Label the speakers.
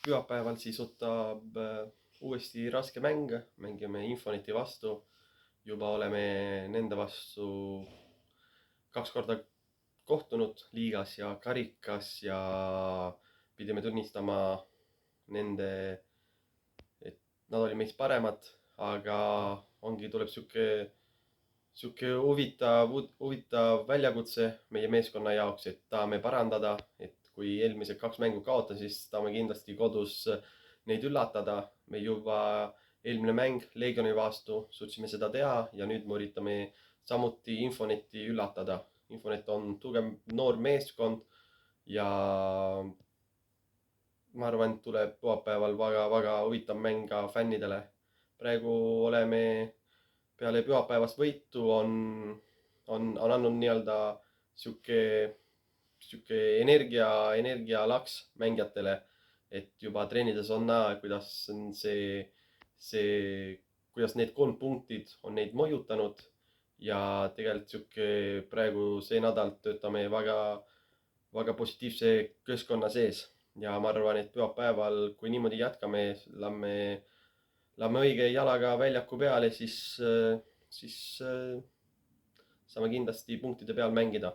Speaker 1: Pühapäeval siis võtab uuesti raske mäng, mängime Infoneti vastu. Juba oleme nende vastu 2 korda kohtunud liigas ja karikas ja pidime tunnistama nende, et nad olid meist paremad, aga tuleb sihuke huvitav väljakutse meie meeskonna jaoks, et tahame parandada, et kui eelmised 2 mängu kaotada, siis tahame kindlasti kodus neid üllatada. Me juba eelmine mäng Leegioni vastu suutsime seda teha ja nüüd me üritame samuti Infoneti üllatada. Infonet on tugev noor meeskond ja ma arvan, et tuleb pühapäeval väga-väga huvitav mäng ka fännidele. Praegu oleme peale pühapäevast võitu on andnud nii-öelda sihuke, sihuke energialaks mängijatele, et juba treenides on näha, kuidas kuidas need 3 punktid on neid mõjutanud ja tegelikult sihuke praegu see nädal töötame väga positiivse keskkonna sees ja ma arvan, et pühapäeval, kui niimoodi jätkame, lähme õige jalaga väljaku peale, siis saame kindlasti punktide peal mängida.